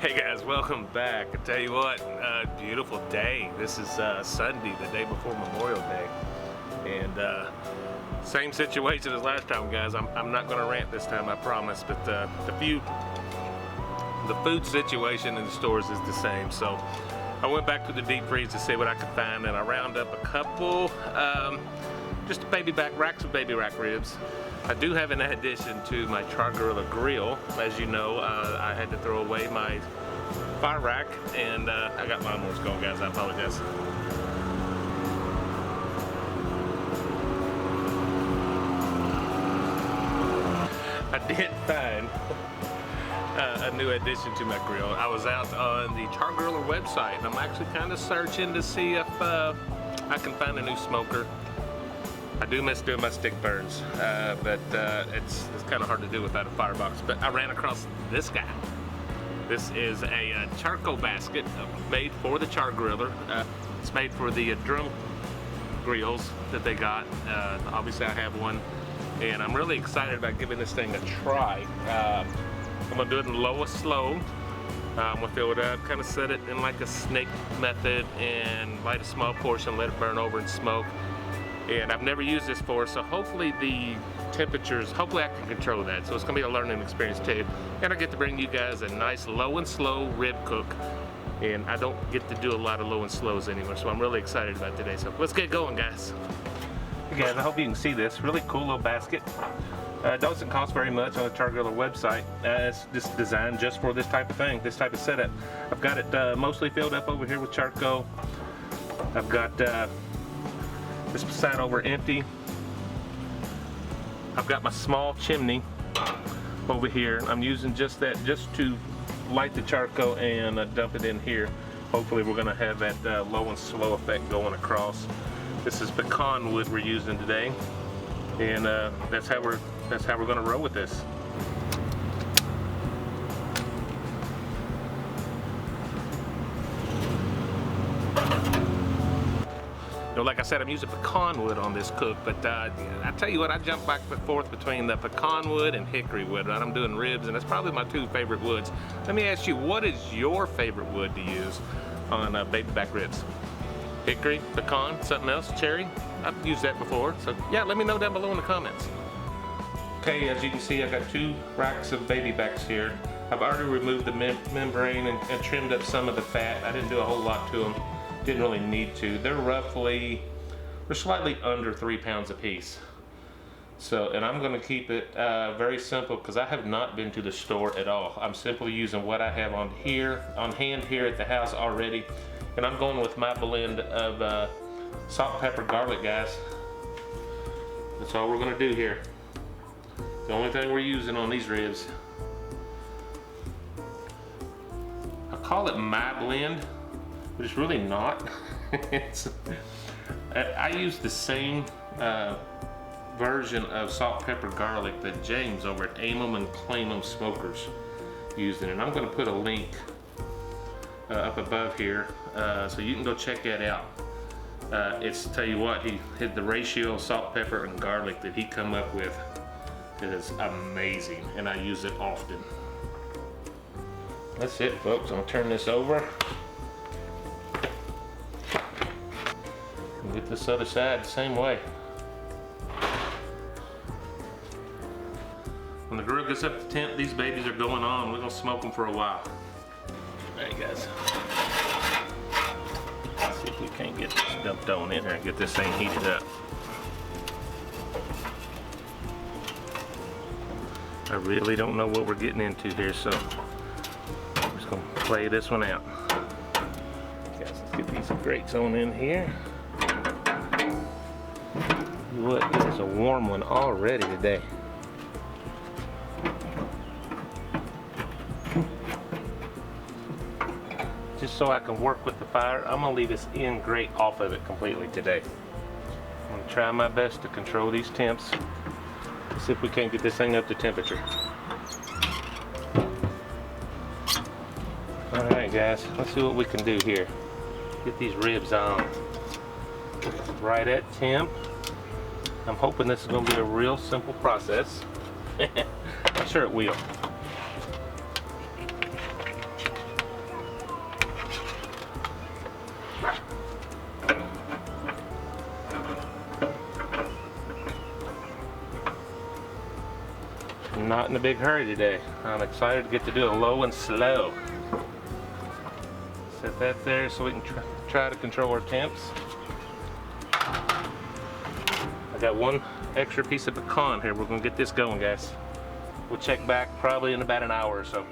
Hey guys, welcome back. I tell you what, beautiful day. This is Sunday, the day before Memorial Day, and same situation as last time, guys. I'm not going to rant this time, I promise. But the food situation in the stores is the same. So I went back to the deep freeze to see what I could find, and I round up a couple, just racks of baby back ribs. I do have an addition to my Char-Griller grill. As you know, I had to throw away my fire rack, and I got lawnmowers going, guys. I apologize. I did find a new addition to my grill. I was out on the Char-Griller website, and I'm actually kind of searching to see if I can find a new smoker. I do miss doing my stick burns, but it's kind of hard to do without a firebox. But I ran across this guy. This is a charcoal basket made for the Char-Griller. It's made for the drum grills that they got. Obviously I have one, and I'm really excited about giving this thing a try. I'm gonna do it in low and slow. I'm gonna fill it up, kind of set it in like a snake method, and light a small portion, let it burn over and smoke. And I've never used this before, so hopefully the temperatures, hopefully I can control that. So it's gonna be a learning experience too. And I get to bring you guys a nice low and slow rib cook. And I don't get to do a lot of low and slows anymore, so I'm really excited about today. So let's get going, guys. Hey guys, I hope you can see this. Really cool little basket. It doesn't cost very much on the Char-Griller website. It's just designed just for this type of thing, this type of setup. I've got it mostly filled up over here with charcoal. I've got this side over empty. I've got my small chimney over here. I'm using just that just to light the charcoal and dump it in here. Hopefully we're gonna have that low and slow effect going across. This is pecan wood we're using today, and that's how we're gonna roll with this. Like I said, I'm using pecan wood on this cook, but I tell you what, I jump back and forth between the pecan wood and hickory wood. Right? I'm doing ribs, and that's probably my two favorite woods. Let me ask you, what is your favorite wood to use on baby back ribs? Hickory, pecan, something else, cherry? I've used that before, so yeah, let me know down below in the comments. Okay, as you can see, I've got 2 racks of baby backs here. I've already removed the membrane and trimmed up some of the fat. I didn't do a whole lot to them. Didn't really need to. They're slightly under 3 pounds a piece. So, and I'm going to keep it very simple because I have not been to the store at all. I'm simply using what I have on hand here at the house already, and I'm going with my blend of salt, pepper, garlic, guys. That's all we're going to do here. The only thing we're using on these ribs. I call it my blend, but it's really not. I use the same version of salt, pepper, garlic that James over at Aim'em and Claim'em Smokers used, and I'm going to put a link up above here so you can go check that out. Tell you what, he had the ratio of salt, pepper, and garlic that he come up with. It is amazing, and I use it often. That's it, folks. I'm gonna turn this over. Get this other side the same way. When the grill gets up to temp, these babies are going on. We're gonna smoke them for a while. All right, guys. Let's see if we can't get this dumped on in here and get this thing heated up. I really don't know what we're getting into here, so I'm just gonna play this one out. Guys, let's get these grates on in here. What, it is a warm one already today. Just so I can work with the fire, I'm gonna leave this end grate off of it completely today. I'm gonna try my best to control these temps. Let's see if we can't get this thing up to temperature. Alright guys, let's see what we can do here. Get these ribs on. Right at temp. I'm hoping this is going to be a real simple process. I'm sure it will. Not in a big hurry today. I'm excited to get to do it low and slow. Set that there so we can try to control our temps. I got one extra piece of pecan here. We're gonna get this going, guys. We'll check back probably in about an hour or so.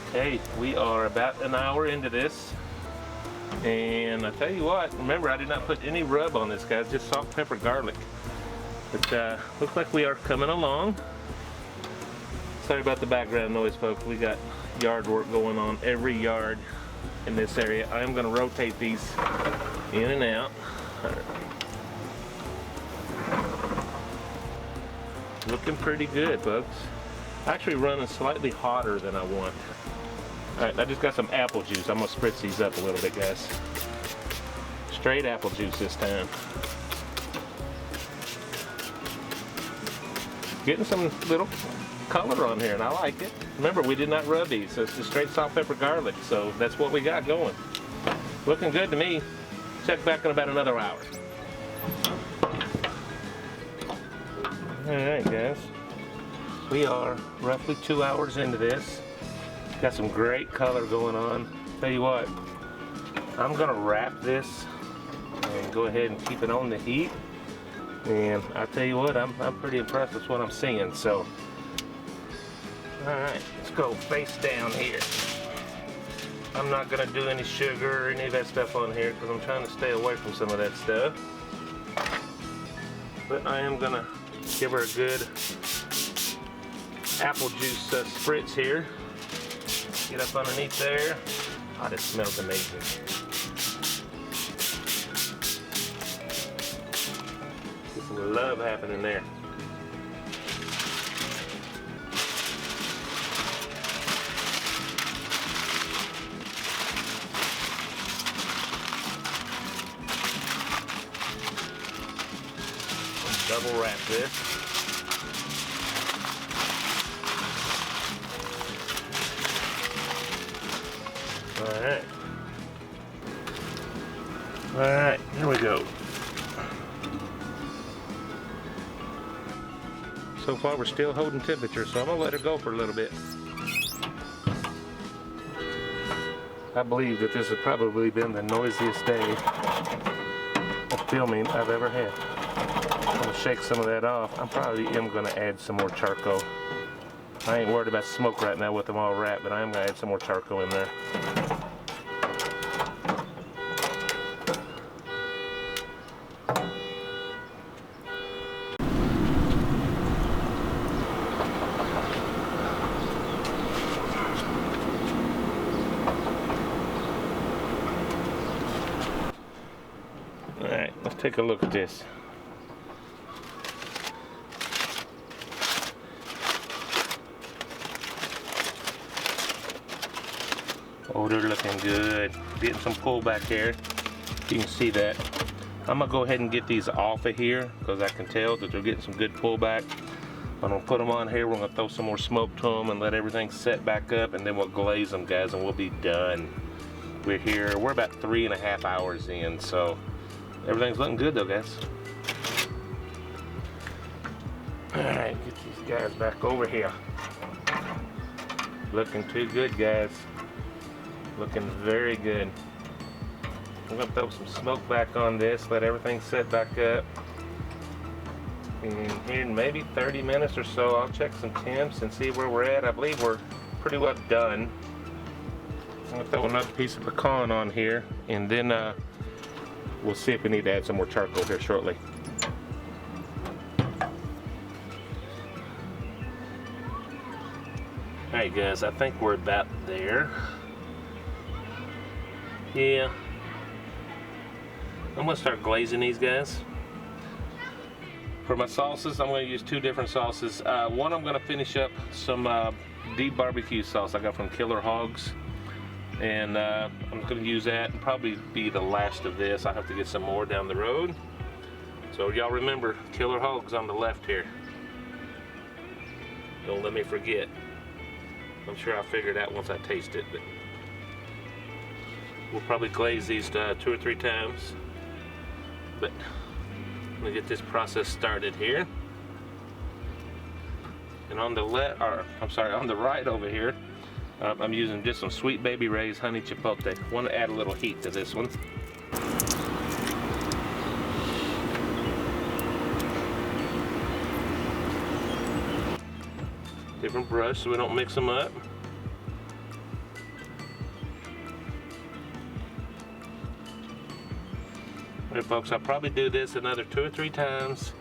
Okay, we are about an hour into this. And I tell you what, remember I did not put any rub on this, guys, just salt, pepper, garlic. But looks like we are coming along. Sorry about the background noise, folks. We got yard work going on every yard in this area. I am going to rotate these in and out. Looking pretty good, folks. Actually running slightly hotter than I want. Alright, I just got some apple juice. I'm going to spritz these up a little bit, guys. Straight apple juice this time. Getting some little color on here, and I like it. Remember, we did not rub these, so it's just straight salt, pepper, garlic. So that's what we got going. Looking good to me. Check back in about another hour. Alright, guys. We are roughly 2 hours into this. Got some great color going on. Tell you what, I'm gonna wrap this and go ahead and keep it on the heat. And I tell you what, I'm pretty impressed with what I'm seeing. So, all right, let's go face down here. I'm not gonna do any sugar or any of that stuff on here because I'm trying to stay away from some of that stuff. But I am gonna give her a good apple juice spritz here. Get up underneath there. Oh, this smells amazing. Get some love happening there. Double wrap this. Alright, here we go. So far we're still holding temperature, so I'm going to let her go for a little bit. I believe that this has probably been the noisiest day of filming I've ever had. I'm going to shake some of that off. I probably am going to add some more charcoal. I ain't worried about smoke right now with them all wrapped, but I am going to add some more charcoal in there. Alright, let's take a look at this. Oh, they're looking good. Getting some pullback here. You can see that. I'm gonna go ahead and get these off of here because I can tell that they're getting some good pullback. I'm gonna put them on here. We're gonna throw some more smoke to them and let everything set back up, and then we'll glaze them, guys, and we'll be done. We're here. We're about 3.5 hours in, so everything's looking good though, guys. Alright, get these guys back over here. Looking too good, guys. Looking very good. I'm gonna throw some smoke back on this, let everything set back up. And here in maybe 30 minutes or so, I'll check some temps and see where we're at. I believe we're pretty well done. I'm gonna throw another piece of pecan on here, and then we'll see if we need to add some more charcoal here shortly. Alright guys, I think we're about there. Yeah. I'm gonna start glazing these guys. For my sauces, I'm gonna use 2 different sauces. One, I'm gonna finish up some deep barbecue sauce I got from Killer Hogs. And I'm gonna use that and probably be the last of this. I have to get some more down the road. So y'all remember, Killer Hogs on the left here. Don't let me forget. I'm sure I'll figure it out once I taste it, but we'll probably glaze these 2 or 3 times. But me get this process started here. And on the left, or I'm sorry, on the right over here, I'm using just some Sweet Baby Ray's honey chipotle. Want to add a little heat to this one. Different brush so we don't mix them up. Alright folks, I'll probably do this another 2 or 3 times,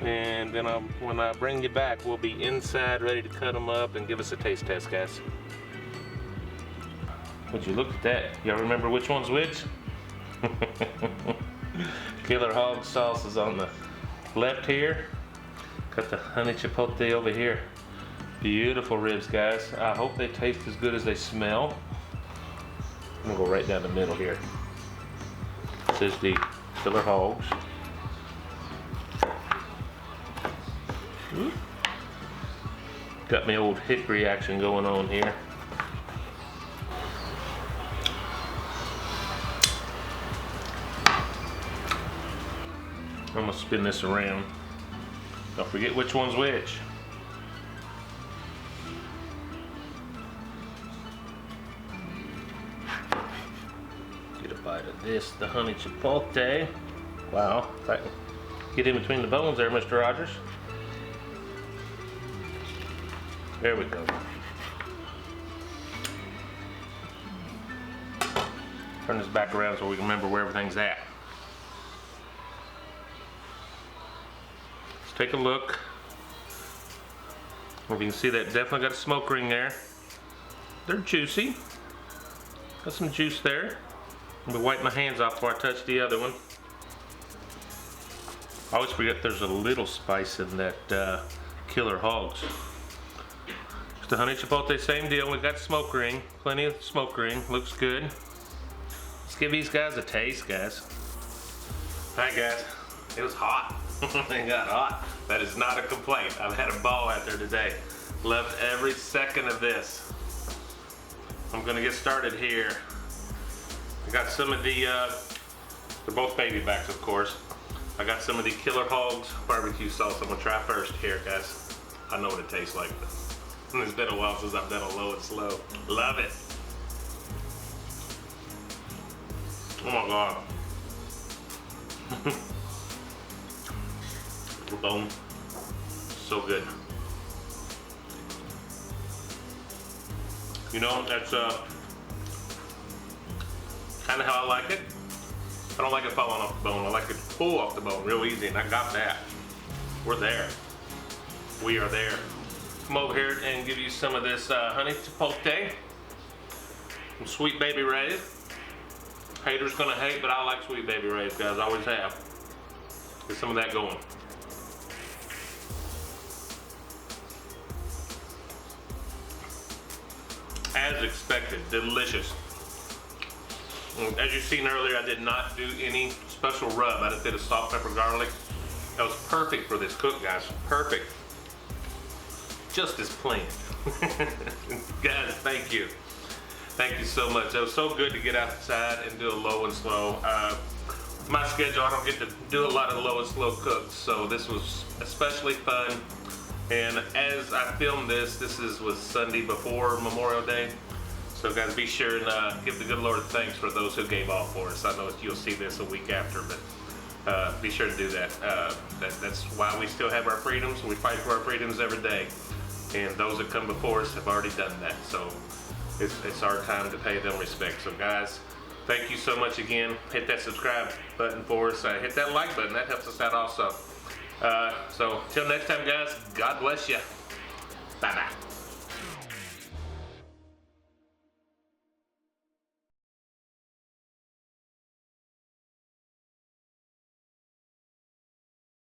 and then when I bring you back, we'll be inside ready to cut them up and give us a taste test, guys. Would you look at that? Y'all remember which one's which? Killer hog sauce is on the left here. Got the honey chipotle over here. Beautiful ribs, guys. I hope they taste as good as they smell. I'm gonna go right down the middle here. This is the killer hogs. Got my old hickory action going on here. I'm gonna spin this around. Don't forget which one's which. Get a bite of this, the honey chipotle. Wow, if I can get in between the bones there, Mr. Rogers. There we go. Turn this back around so we can remember where everything's at. Let's take a look. If you can see, that definitely got a smoke ring there. They're juicy. Got some juice there. I'm gonna wipe my hands off before I touch the other one. I always forget there's a little spice in that killer hogs. The honey chipotle, same deal. We got smoke ring, plenty of smoke ring. Looks good. Let's give these guys a taste, guys. Alright guys, it was hot. It got hot. That is not a complaint. I've had a ball out there today. Loved every second of this. I'm gonna get started here. I got some of the, they're both baby backs, of course. I got some of the Killer Hogs barbecue sauce. I'm gonna try first here, guys. I know what it tastes like. It's been a while since I've done a low and slow. Love it. Oh my God. Boom. So good. You know, that's kind of how I like it. I don't like it falling off the bone. I like it to pull off the bone real easy, and I got that. We're there. We are there. Come over here and give you some of this honey chipotle. Some Sweet Baby Ray's. Haters gonna hate, but I like Sweet Baby Ray's, guys. I always have. Get some of that going. As expected, delicious. As you've seen earlier, I did not do any special rub. I just did a salt, pepper, garlic. That was perfect for this cook, guys. Perfect. Just as planned. Guys, thank you. Thank you so much. It was so good to get outside and do a low and slow. My schedule, I don't get to do a lot of low and slow cooks, so this was especially fun. And as I filmed this was Sunday before Memorial Day. So guys, be sure and give the good Lord thanks for those who gave all for us. I know you'll see this a week after, but be sure to do that. That's why we still have our freedoms. We fight for our freedoms every day. And those that come before us have already done that. So it's our time to pay them respect. So guys, thank you so much again. Hit that subscribe button for us. Hit that like button. That helps us out also. So till next time, guys, God bless you. Bye-bye.